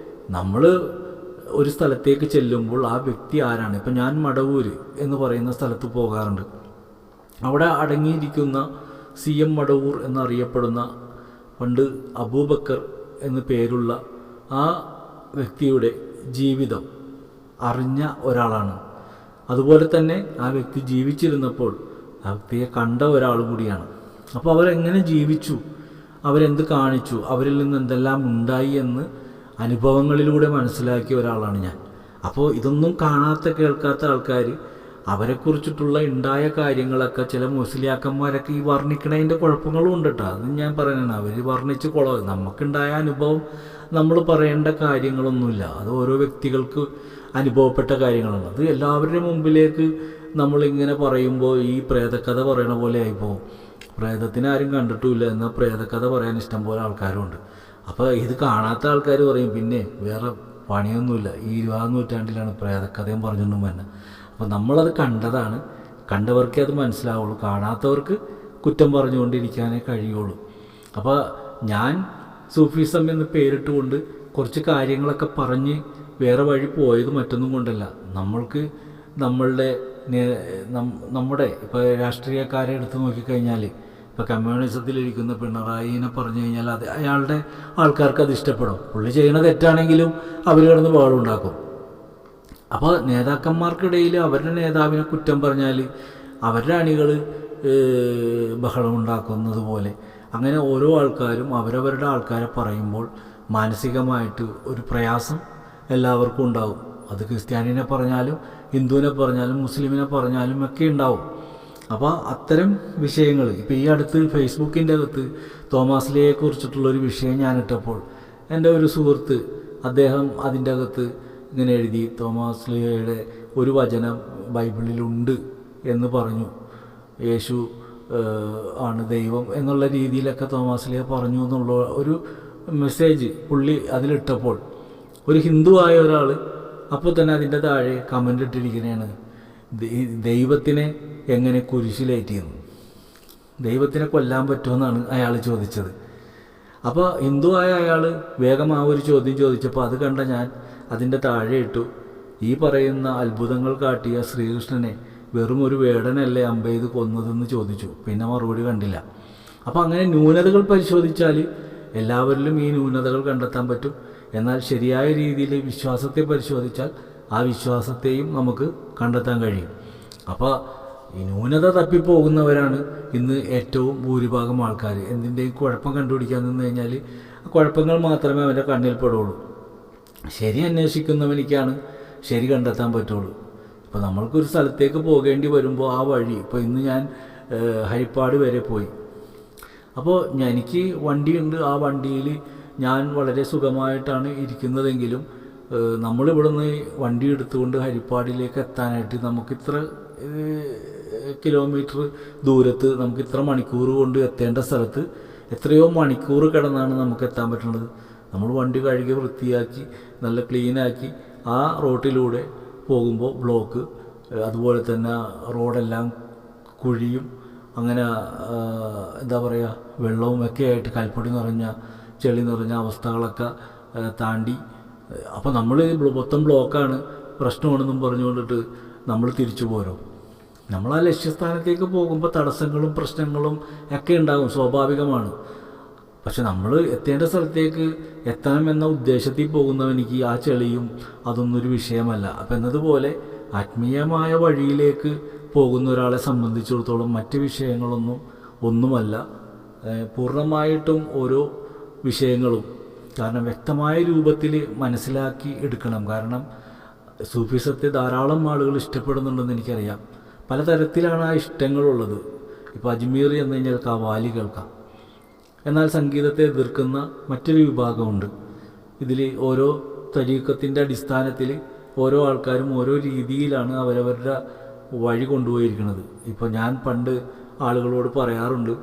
നമ്മൾ ഒരു സ്ഥലത്തേക്ക് ചെല്ലുമ്പോൾ ആ വ്യക്തി ആരാണ്. ഇപ്പം ഞാൻ മടവൂര് എന്ന് പറയുന്ന സ്ഥലത്ത് പോകാറുണ്ട്. അവിടെ അടങ്ങിയിരിക്കുന്ന CM മടവൂർ എന്നറിയപ്പെടുന്ന പണ്ട് അബൂബക്കർ എന്ന് പേരുള്ള ആ വ്യക്തിയുടെ ജീവിതം അറിഞ്ഞ ഒരാളാണ്. അതുപോലെ തന്നെ ആ വ്യക്തി ജീവിച്ചിരുന്നപ്പോൾ ആ വ്യക്തിയെ കണ്ട ഒരാളും കൂടിയാണ്. അപ്പോൾ അവരെങ്ങനെ ജീവിച്ചു, അവരെന്ത് കാണിച്ചു, അവരിൽ നിന്ന് എന്തെല്ലാം ഉണ്ടായി എന്ന് അനുഭവങ്ങളിലൂടെ മനസ്സിലാക്കിയ ഒരാളാണ് ഞാൻ. അപ്പോൾ ഇതൊന്നും കാണാത്ത കേൾക്കാത്ത ആൾക്കാർ അവരെക്കുറിച്ചിട്ടുള്ള ഉണ്ടായ കാര്യങ്ങളൊക്കെ ചില മുസ്ലിയാക്കന്മാരൊക്കെ ഈ വർണ്ണിക്കണതിൻ്റെ കുഴപ്പങ്ങളും ഉണ്ട് കേട്ടോ. അത് ഞാൻ പറയുന്നതാണ്. അവർ വർണ്ണിച്ച് നമുക്കുണ്ടായ അനുഭവം നമ്മൾ പറയേണ്ട കാര്യങ്ങളൊന്നുമില്ല. അത് ഓരോ വ്യക്തികൾക്ക് അനുഭവപ്പെട്ട കാര്യങ്ങളാണ്. അത് എല്ലാവരുടെയും മുമ്പിലേക്ക് നമ്മളിങ്ങനെ പറയുമ്പോൾ ഈ പ്രേതക്കഥ പറയണ പോലെ ആയിപ്പോവും. പ്രേതത്തിനെ ആരും കണ്ടിട്ടുമില്ല, എന്നാൽ പ്രേതക്കഥ പറയാൻ ഇഷ്ടം പോലെ ആൾക്കാരുമുണ്ട്. അപ്പോൾ ഇത് കാണാത്ത ആൾക്കാർ പറയും പിന്നെ വേറെ പണിയൊന്നുമില്ല, ഈ 20-ാം നൂറ്റാണ്ടിലാണ് പ്രേതക്കഥയും പറഞ്ഞുകൊണ്ടും തന്നെ. അപ്പോൾ നമ്മളത് കണ്ടതാണ്, കണ്ടവർക്കേ അത് മനസ്സിലാവുള്ളൂ. കാണാത്തവർക്ക് കുറ്റം പറഞ്ഞുകൊണ്ടിരിക്കാനേ കഴിയുള്ളൂ. അപ്പോൾ ഞാൻ സൂഫിസം എന്ന് പേരിട്ടുകൊണ്ട് കുറച്ച് കാര്യങ്ങളൊക്കെ പറഞ്ഞ് വേറെ വഴി പോയത് മറ്റൊന്നും കൊണ്ടല്ല. നമ്മുടെ ഇപ്പോൾ രാഷ്ട്രീയക്കാരെ എടുത്ത് നോക്കിക്കഴിഞ്ഞാൽ, ഇപ്പോൾ കമ്മ്യൂണിസത്തിലിരിക്കുന്ന പിണറായിനെ പറഞ്ഞു കഴിഞ്ഞാൽ അത് അയാളുടെ ആൾക്കാർക്ക് അത് ഇഷ്ടപ്പെടും. പുള്ളി ചെയ്യുന്ന തെറ്റാണെങ്കിലും അവർ കിടന്ന് ബഹളമുണ്ടാക്കും. അപ്പോൾ നേതാക്കന്മാർക്കിടയിൽ അവരുടെ നേതാവിനെ കുറ്റം പറഞ്ഞാൽ അവരുടെ അണികൾ ബഹളമുണ്ടാക്കുന്നത് പോലെ അങ്ങനെ ഓരോ ആൾക്കാരും അവരവരുടെ ആൾക്കാരെ പറയുമ്പോൾ മാനസികമായിട്ട് ഒരു പ്രയാസം എല്ലാവർക്കും ഉണ്ടാവും. അത് ക്രിസ്ത്യാനിനെ പറഞ്ഞാലും ഹിന്ദുവിനെ പറഞ്ഞാലും മുസ്ലിമിനെ പറഞ്ഞാലും ഒക്കെ ഉണ്ടാവും. അപ്പോൾ അത്തരം വിഷയങ്ങൾ ഇപ്പോൾ ഈ അടുത്ത് ഫേസ്ബുക്കിൻ്റെ അകത്ത് തോമാസ് ലീയെ കുറിച്ചിട്ടുള്ളൊരു വിഷയം ഞാനിട്ടപ്പോൾ എൻ്റെ ഒരു സുഹൃത്ത് അദ്ദേഹം അതിൻ്റെ അകത്ത് ഇങ്ങനെ എഴുതി, തോമാസ് ലീയുടെ ഒരു വചനം ബൈബിളിലുണ്ട് എന്ന് പറഞ്ഞു, യേശു ആണ് ദൈവം എന്നുള്ള രീതിയിലൊക്കെ തോമാസ് ലീയ പറഞ്ഞു എന്നുള്ള ഒരു മെസ്സേജ് പുള്ളി അതിലിട്ടപ്പോൾ ഒരു ഹിന്ദുവായ ഒരാൾ അപ്പോൾ തന്നെ അതിൻ്റെ താഴെ കമൻ്റ് ഇട്ടിരിക്കുന്നതാണ്, ദൈവത്തിനെ എങ്ങനെ കുരിശിലേറ്റിയെന്ന്, ദൈവത്തിനെ കൊല്ലാൻ പറ്റുമെന്നാണ് അയാൾ ചോദിച്ചത്. അപ്പോൾ ഹിന്ദുവായ അയാൾ വേഗം ആ ഒരു ചോദ്യം ചോദിച്ചപ്പോൾ അത് കണ്ട ഞാൻ അതിൻ്റെ താഴെ ഇട്ടു, ഈ പറയുന്ന അത്ഭുതങ്ങൾ കാട്ടിയ ശ്രീകൃഷ്ണനെ വെറും ഒരു വേടനല്ലേ അമ്പെയ്ത് കൊന്നതെന്ന് ചോദിച്ചു. പിന്നെ മറുപടി കണ്ടില്ല. അപ്പോൾ അങ്ങനെ ന്യൂനതകൾ പരിശോധിച്ചാൽ എല്ലാവരിലും ഈ ന്യൂനതകൾ കണ്ടെത്താൻ പറ്റും. എന്നാൽ ശരിയായ രീതിയിൽ വിശ്വാസത്തെ പരിശോധിച്ചാൽ ആ വിശ്വാസത്തെയും നമുക്ക് കണ്ടെത്താൻ കഴിയും. അപ്പോൾ ഈ ന്യൂനത തപ്പിപ്പോകുന്നവരാണ് ഇന്ന് ഏറ്റവും ഭൂരിഭാഗം ആൾക്കാർ. എന്തിൻ്റെയും കുഴപ്പം കണ്ടുപിടിക്കാൻ നിന്ന് കഴിഞ്ഞാൽ കുഴപ്പങ്ങൾ മാത്രമേ അവൻ്റെ കണ്ണിൽ പെടുള്ളൂ. ശരി അന്വേഷിക്കുന്നവനിക്കാണ് ശരി കണ്ടെത്താൻ പറ്റുള്ളൂ. ഇപ്പോൾ നമ്മൾക്കൊരു സ്ഥലത്തേക്ക് പോകേണ്ടി വരുമ്പോൾ ആ വഴി, ഇപ്പോൾ ഇന്ന് ഞാൻ ഹരിപ്പാട് വരെ പോയി. അപ്പോൾ എനിക്ക് വണ്ടിയുണ്ട്, ആ വണ്ടിയിൽ ഞാൻ വളരെ സുഖമായിട്ടാണ് ഇരിക്കുന്നതെങ്കിലും നമ്മളിവിടുന്ന് വണ്ടി എടുത്തുകൊണ്ട് ഹരിപ്പാടിലേക്ക് എത്താനായിട്ട് നമുക്കിത്ര കിലോമീറ്റർ ദൂരത്ത് നമുക്കിത്ര മണിക്കൂർ കൊണ്ട് എത്തേണ്ട സ്ഥലത്ത് എത്രയോ മണിക്കൂർ കിടന്നാണ് നമുക്ക് എത്താൻ പറ്റുന്നത്. നമ്മൾ വണ്ടി കഴുകി വൃത്തിയാക്കി നല്ല ക്ലീനാക്കി ആ റോട്ടിലൂടെ പോകുമ്പോൾ ബ്ലോക്ക്, അതുപോലെ തന്നെ റോഡെല്ലാം കുഴിയും അങ്ങനെ എന്താ പറയുക വെള്ളവും ഒക്കെ ആയിട്ട് കൽപ്പൊടി നിറഞ്ഞ ചെളി നിറഞ്ഞ അവസ്ഥകളൊക്കെ താണ്ടി, അപ്പോൾ നമ്മൾ മൊത്തം ബ്ലോക്കാണ് പ്രശ്നമാണെന്നും പറഞ്ഞുകൊണ്ടിട്ട് നമ്മൾ തിരിച്ചു പോരും. നമ്മൾ ആ ലക്ഷ്യസ്ഥാനത്തേക്ക് പോകുമ്പോൾ തടസ്സങ്ങളും പ്രശ്നങ്ങളും ഒക്കെ ഉണ്ടാകും, സ്വാഭാവികമാണ്. പക്ഷെ നമ്മൾ എത്തേണ്ട സ്ഥലത്തേക്ക് എത്തണമെന്ന ഉദ്ദേശത്തിൽ പോകുന്നവനിക്ക് ആ ചെളിയും അതൊന്നൊരു വിഷയമല്ല. അപ്പം എന്നതുപോലെ ആത്മീയമായ വഴിയിലേക്ക് പോകുന്ന ഒരാളെ സംബന്ധിച്ചിടത്തോളം മറ്റ് വിഷയങ്ങളൊന്നും ഒന്നുമല്ല. പൂർണ്ണമായിട്ടും ഓരോ വിഷയങ്ങളും കാരണം വ്യക്തമായ രൂപത്തിൽ മനസ്സിലാക്കി എടുക്കണം. കാരണം സൂഫിസത്തെ ധാരാളം ആളുകൾ ഇഷ്ടപ്പെടുന്നുണ്ടെന്ന് എനിക്കറിയാം. പലതരത്തിലാണ് ആ ഇഷ്ടങ്ങളുള്ളത്. ഇപ്പോൾ അജ്മീർ എന്ന് കഴിഞ്ഞാൽ കവാലി കേൾക്കാം. എന്നാൽ സംഗീതത്തെ എതിർക്കുന്ന മറ്റൊരു വിഭാഗമുണ്ട്. ഇതിൽ ഓരോ തരീക്കത്തിൻ്റെ അടിസ്ഥാനത്തിൽ ഓരോ ആൾക്കാരും ഓരോ രീതിയിലാണ് അവരവരുടെ വഴി കൊണ്ടുപോയിരിക്കുന്നത്. ഇപ്പോൾ ഞാൻ പണ്ട് ആളുകളോട് പറയാറുണ്ട്,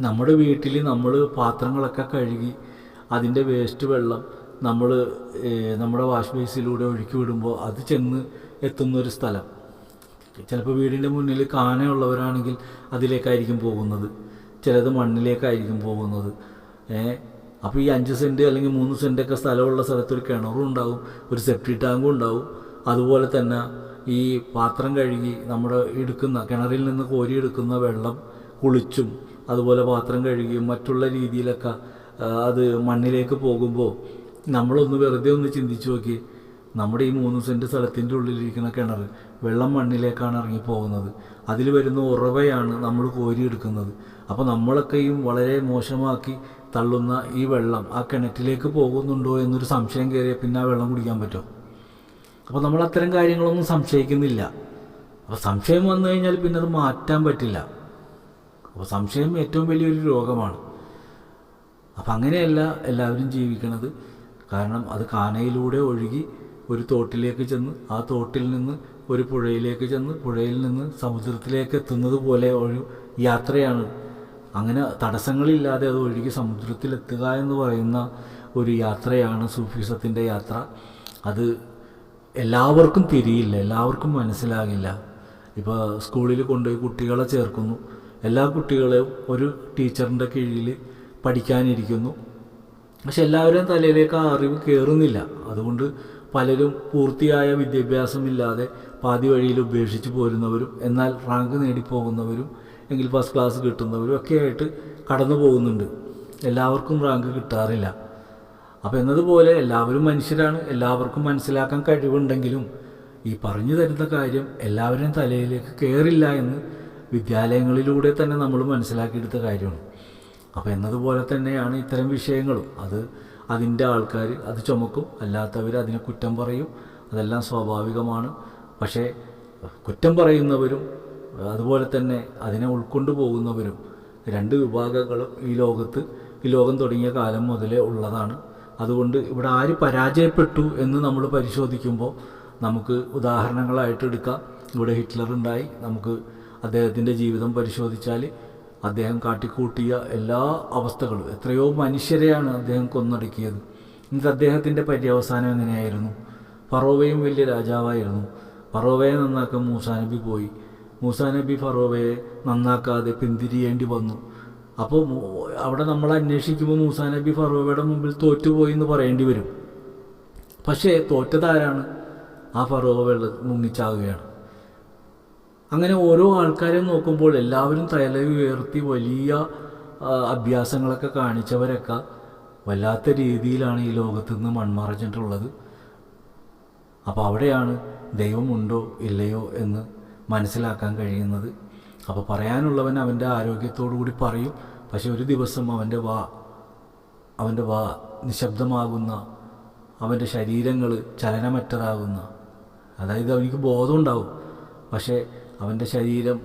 നമ്മുടെ വീട്ടിൽ നമ്മൾ പാത്രങ്ങളൊക്കെ കഴുകി അതിൻ്റെ വേസ്റ്റ് വെള്ളം നമ്മൾ നമ്മുടെ വാഷ് ബേസിലൂടെ ഒഴുക്കി വിടുമ്പോൾ അത് ചെന്ന് എത്തുന്നൊരു സ്ഥലം, ചിലപ്പോൾ വീടിൻ്റെ മുന്നിൽ കാനയുള്ളവരാണെങ്കിൽ അതിലേക്കായിരിക്കും പോകുന്നത്, ചിലത് മണ്ണിലേക്കായിരിക്കും പോകുന്നത്. അപ്പോൾ ഈ 5 സെൻറ്റ് അല്ലെങ്കിൽ 3 സെൻറ്റൊക്കെ സ്ഥലമുള്ള സ്ഥലത്ത് ഒരു കിണറും ഉണ്ടാവും, ഒരു സെപ്റ്റി ടാങ്കും ഉണ്ടാവും. അതുപോലെ തന്നെ ഈ പാത്രം കഴുകി നമ്മുടെ എടുക്കുന്ന കിണറിൽ നിന്ന് കോരിയെടുക്കുന്ന വെള്ളം കുളിച്ചും അതുപോലെ പാത്രം കഴുകിയും മറ്റുള്ള രീതിയിലൊക്കെ അത് മണ്ണിലേക്ക് പോകുമ്പോൾ നമ്മളൊന്ന് വെറുതെ ഒന്ന് ചിന്തിച്ച് നോക്കി, നമ്മുടെ ഈ 3 സെൻറ്റ് സ്ഥലത്തിൻ്റെ ഉള്ളിലിരിക്കുന്ന കിണർ വെള്ളം മണ്ണിലേക്കാണ് ഇറങ്ങിപ്പോകുന്നത്. അതിൽ വരുന്ന ഉറവയാണ് നമ്മൾ കോരിയെടുക്കുന്നത്. അപ്പോൾ നമ്മളൊക്കെയും വളരെ മോശമാക്കി തള്ളുന്ന ഈ വെള്ളം ആ കിണറ്റിലേക്ക് പോകുന്നുണ്ടോ എന്നൊരു സംശയം കയറിയാൽ പിന്നെ ആ വെള്ളം കുടിക്കാൻ പറ്റുമോ? അപ്പോൾ നമ്മൾ അത്തരം കാര്യങ്ങളൊന്നും സംശയിക്കുന്നില്ല. അപ്പോൾ സംശയം വന്നു കഴിഞ്ഞാൽ പിന്നെ അത് മാറ്റാൻ പറ്റില്ല. അപ്പോൾ സംശയം ഏറ്റവും വലിയൊരു രോഗമാണ്. അപ്പം അങ്ങനെയല്ല എല്ലാവരും ജീവിക്കണത്. കാരണം അത് കാനയിലൂടെ ഒഴുകി ഒരു തോട്ടിലേക്ക് ചെന്ന് ആ തോട്ടിൽ നിന്ന് ഒരു പുഴയിലേക്ക് ചെന്ന് പുഴയിൽ നിന്ന് സമുദ്രത്തിലേക്ക് എത്തുന്നത് പോലെ ഒരു യാത്രയാണ്. അങ്ങനെ തടസ്സങ്ങളില്ലാതെ അത് ഒഴുകി സമുദ്രത്തിലെത്തുക എന്ന് പറയുന്ന ഒരു യാത്രയാണ് സൂഫിസത്തിൻ്റെ യാത്ര. അത് എല്ലാവർക്കും തിരിയില്ല, എല്ലാവർക്കും മനസ്സിലാകില്ല. ഇപ്പോൾ സ്കൂളിൽ കൊണ്ടുപോയി കുട്ടികളെ ചേർക്കുന്നു, എല്ലാ കുട്ടികളെയും ഒരു ടീച്ചറിൻ്റെ കീഴിൽ പഠിക്കാനിരിക്കുന്നു. പക്ഷെ എല്ലാവരുടെയും തലയിലേക്ക് ആ അറിവ് കയറുന്നില്ല. അതുകൊണ്ട് പലരും പൂർത്തിയായ വിദ്യാഭ്യാസമില്ലാതെ പാതി വഴിയിൽ ഉപേക്ഷിച്ച് പോരുന്നവരും എന്നാൽ റാങ്ക് നേടിപ്പോകുന്നവരും എങ്കിൽ ഫസ്റ്റ് ക്ലാസ് കിട്ടുന്നവരും ഒക്കെ ആയിട്ട് കടന്നു പോകുന്നുണ്ട്. എല്ലാവർക്കും റാങ്ക് കിട്ടാറില്ല. അപ്പോൾ എന്നതുപോലെ എല്ലാവരും മനുഷ്യരാണ്, എല്ലാവർക്കും മനസ്സിലാക്കാൻ കഴിവുണ്ടെങ്കിലും ഈ പറഞ്ഞു തരുന്ന കാര്യം എല്ലാവരുടെയും തലയിലേക്ക് കയറില്ല എന്ന് വിദ്യാലയങ്ങളിലൂടെ തന്നെ നമ്മൾ മനസ്സിലാക്കിയെടുത്ത കാര്യമാണ്. അപ്പോൾ എന്നതുപോലെ തന്നെയാണ് ഇത്തരം വിഷയങ്ങളും. അതിൻ്റെ ആൾക്കാർ അത് ചുമക്കും, അല്ലാത്തവർ അതിനെ കുറ്റം പറയും. അതെല്ലാം സ്വാഭാവികമാണ്. പക്ഷേ കുറ്റം പറയുന്നവരും അതുപോലെ തന്നെ അതിനെ ഉൾക്കൊണ്ടു പോകുന്നവരും 2 വിഭാഗങ്ങളും ഈ ലോകം തുടങ്ങിയ കാലം മുതലേ ഉള്ളതാണ്. അതുകൊണ്ട് ഇവിടെ ആര് പരാജയപ്പെട്ടു എന്ന് നമ്മൾ പരിശോധിക്കുമ്പോൾ നമുക്ക് ഉദാഹരണങ്ങളായിട്ട് എടുക്കാം. ഇവിടെ ഹിറ്റ്ലർ ഉണ്ടായി. നമുക്ക് അദ്ദേഹത്തിൻ്റെ ജീവിതം പരിശോധിച്ചാൽ അദ്ദേഹം കാട്ടിക്കൂട്ടിയ എല്ലാ അവസ്ഥകളും, എത്രയോ മനുഷ്യരെയാണ് അദ്ദേഹം കൊന്നൊടുക്കിയത്. എന്നിട്ട് അദ്ദേഹത്തിൻ്റെ പര്യവസാനം എങ്ങനെയായിരുന്നു? ഫറോവയും വലിയ രാജാവായിരുന്നു. ഫറോവയെ നന്നാക്കാൻ മൂസാ നബി പോയി. മൂസാ നബി ഫറോവയെ നന്നാക്കാതെ പിന്തിരിയേണ്ടി വന്നു. അപ്പോൾ അവിടെ നമ്മൾ അന്വേഷിക്കുമ്പോൾ മൂസാ നബി ഫറോവയുടെ മുമ്പിൽ തോറ്റുപോയി എന്ന് പറയേണ്ടി വരും. പക്ഷേ തോറ്റതാരാണ്? ആ ഫറോവ വെള്ളം മുങ്ങിച്ചാകുകയാണ്. അങ്ങനെ ഓരോ ആൾക്കാരെയും നോക്കുമ്പോൾ എല്ലാവരും തല ഉയർത്തി വലിയ അഭ്യാസങ്ങളൊക്കെ കാണിച്ചവരൊക്കെ വല്ലാത്ത രീതിയിലാണ് ഈ ലോകത്ത് നിന്ന് മൺമറഞ്ഞിട്ടുള്ളത്. അപ്പോൾ അവിടെയാണ് ദൈവമുണ്ടോ ഇല്ലയോ എന്ന് മനസ്സിലാക്കാൻ കഴിയുന്നത്. അപ്പോൾ പറയാനുള്ളവൻ അവൻ്റെ ആരോഗ്യത്തോടു കൂടി പറയും. പക്ഷെ ഒരു ദിവസം അവൻ്റെ വാ നിശബ്ദമാകുന്ന, അവൻ്റെ ശരീരങ്ങൾ ചലനമറ്റതാകുന്ന, അതായത് അവനിക്ക് ബോധമുണ്ടാവും, പക്ഷേ അവൻ്റെ ശരീരം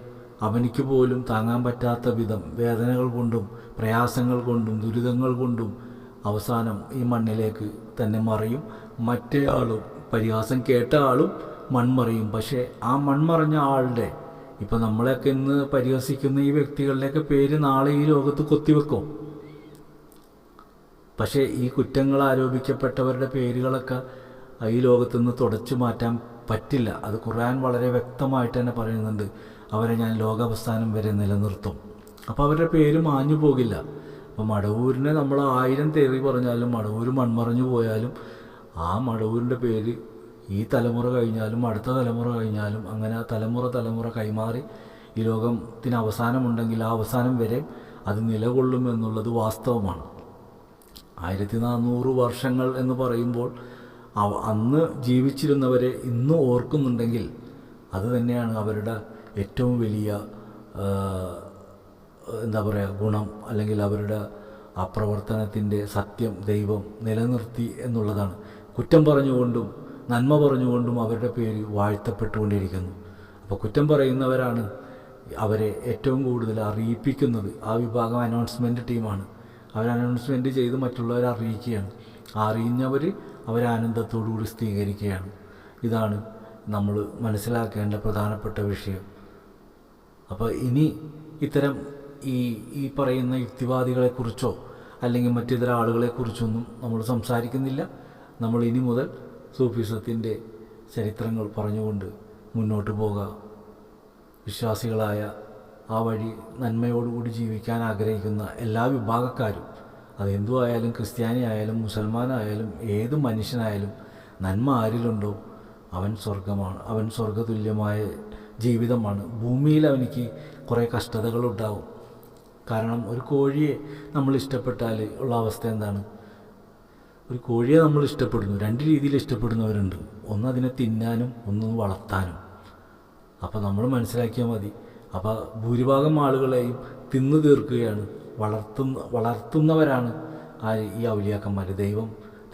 അവനിക്ക് പോലും താങ്ങാൻ പറ്റാത്ത വിധം വേദനകൾ കൊണ്ടും പ്രയാസങ്ങൾ കൊണ്ടും ദുരിതങ്ങൾ കൊണ്ടും അവസാനം ഈ മണ്ണിലേക്ക് തന്നെ മറിയും. മറ്റേ ആളും പരിഹാസം കേട്ട ആളും മൺമറിയും. പക്ഷേ ആ മൺമറഞ്ഞ ആളുടെ, ഇപ്പോൾ നമ്മളെയൊക്കെ ഇന്ന് പരിഹസിക്കുന്ന ഈ വ്യക്തികളുടെയൊക്കെ പേര് നാളെ ഈ ലോകത്ത് കൊത്തിവെക്കും. പക്ഷേ ഈ കുറ്റങ്ങൾ ആരോപിക്കപ്പെട്ടവരുടെ പേരുകളൊക്കെ ഈ ലോകത്തുനിന്ന് തുടച്ചു മാറ്റാൻ പറ്റില്ല. അത് ഖുർആൻ വളരെ വ്യക്തമായിട്ട് തന്നെ പറയുന്നുണ്ട്, അവരെ ഞാൻ ലോകാവസാനം വരെ നിലനിർത്തും. അപ്പോൾ അവരുടെ പേര് മാഞ്ഞു പോകില്ല. അപ്പോൾ മടവൂരിനെ നമ്മൾ 1000 തെറി പറഞ്ഞാലും മടവൂർ മൺമറഞ്ഞു പോയാലും ആ മടവൂരിൻ്റെ പേര് ഈ തലമുറ കഴിഞ്ഞാലും അടുത്ത തലമുറ കഴിഞ്ഞാലും അങ്ങനെ ആ തലമുറ കൈമാറി ഈ ലോകത്തിന് അവസാനമുണ്ടെങ്കിൽ ആ അവസാനം വരെ അത് നിലകൊള്ളുമെന്നുള്ളത് വാസ്തവമാണ്. 1400 വർഷങ്ങൾ എന്ന് പറയുമ്പോൾ അന്ന് ജീവിച്ചിരുന്നവരെ ഇന്ന് ഓർക്കുന്നുണ്ടെങ്കിൽ അത് തന്നെയാണ് അവരുടെ ഏറ്റവും വലിയ എന്താ പറയുക ഗുണം, അല്ലെങ്കിൽ അവരുടെ ആ പ്രവർത്തനത്തിൻ്റെ സത്യം ദൈവം നിലനിർത്തി എന്നുള്ളതാണ്. കുറ്റം പറഞ്ഞുകൊണ്ടും നന്മ പറഞ്ഞുകൊണ്ടും അവരുടെ പേര് വാഴ്ത്തപ്പെട്ടുകൊണ്ടിരിക്കുന്നു. അപ്പോൾ കുറ്റം പറയുന്നവരാണ് അവരെ ഏറ്റവും കൂടുതൽ അറിയിപ്പിക്കുന്നത്. ആ വിഭാഗം അനൗൺസ്മെൻറ്റ് ടീമാണ്. അവർ അനൗൺസ്മെൻറ്റ് ചെയ്ത് മറ്റുള്ളവരെ അറിയിക്കുകയാണ്. അറിയുന്നവർ അവരെ ആനന്ദത്തോടു കൂടി സ്ഥിരീകരിക്കുകയാണ്. ഇതാണ് നമ്മൾ മനസ്സിലാക്കേണ്ട പ്രധാനപ്പെട്ട വിഷയം. അപ്പോൾ ഇനി ഇത്തരം ഈ പറയുന്ന യുക്തിവാദികളെക്കുറിച്ചോ അല്ലെങ്കിൽ മറ്റിതര ആളുകളെക്കുറിച്ചൊന്നും നമ്മൾ സംസാരിക്കുന്നില്ല. നമ്മൾ ഇനി മുതൽ സൂഫിസത്തിൻ്റെ ചരിത്രങ്ങൾ പറഞ്ഞുകൊണ്ട് മുന്നോട്ട് പോകാം. വിശ്വാസികളായ ആ വഴി നന്മയോടുകൂടി ജീവിക്കാൻ ആഗ്രഹിക്കുന്ന എല്ലാ വിഭാഗക്കാരും, അത് ഹിന്ദു ആയാലും ക്രിസ്ത്യാനി ആയാലും മുസൽമാനായാലും ഏത് മനുഷ്യനായാലും നന്മ ആരിലുണ്ടോ അവൻ സ്വർഗമാണ്, അവൻ സ്വർഗതുല്യമായ ജീവിതമാണ്. ഭൂമിയിൽ അവനിക്ക് കുറേ കഷ്ടതകളുണ്ടാവും. കാരണം ഒരു കോഴിയെ നമ്മൾ ഇഷ്ടപ്പെട്ടാൽ ഉള്ള അവസ്ഥ എന്താണ്? ഒരു കോഴിയെ നമ്മൾ ഇഷ്ടപ്പെടുന്നു, രണ്ട് രീതിയിൽ ഇഷ്ടപ്പെടുന്നവരുണ്ട്. ഒന്ന് അതിനെ തിന്നാനും ഒന്ന് വളർത്താനും. അപ്പോൾ നമ്മൾ മനസ്സിലാക്കിയാൽ മതി. അപ്പോൾ ഭൂരിഭാഗം ആളുകളെയും തിന്നു തീർക്കുകയാണ്. വളർത്തുന്നവരാണ് ഈ ഔലിയാക്കന്മാർ.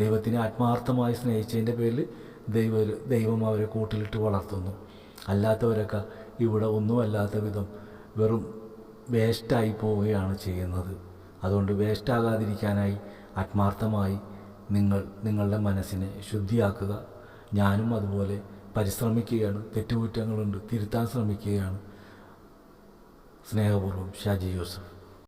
ദൈവത്തിനെ ആത്മാർത്ഥമായി സ്നേഹിച്ചതിൻ്റെ പേരിൽ ദൈവം അവരെ കൂട്ടിലിട്ട് വളർത്തുന്നു. അല്ലാത്തവരൊക്കെ ഇവിടെ ഒന്നുമല്ലാത്ത വിധം വെറും വേസ്റ്റായി പോവുകയാണ് ചെയ്യുന്നത്. അതുകൊണ്ട് വേസ്റ്റാകാതിരിക്കാനായി ആത്മാർത്ഥമായി നിങ്ങളുടെ മനസ്സിനെ ശുദ്ധിയാക്കുക. ഞാനും അതുപോലെ പരിശ്രമിക്കുകയാണ്. തെറ്റുകുറ്റങ്ങളുണ്ട്, തിരുത്താൻ ശ്രമിക്കുകയാണ്. സ്നേഹപൂർവ്വം ഷാജി ജോസഫ്.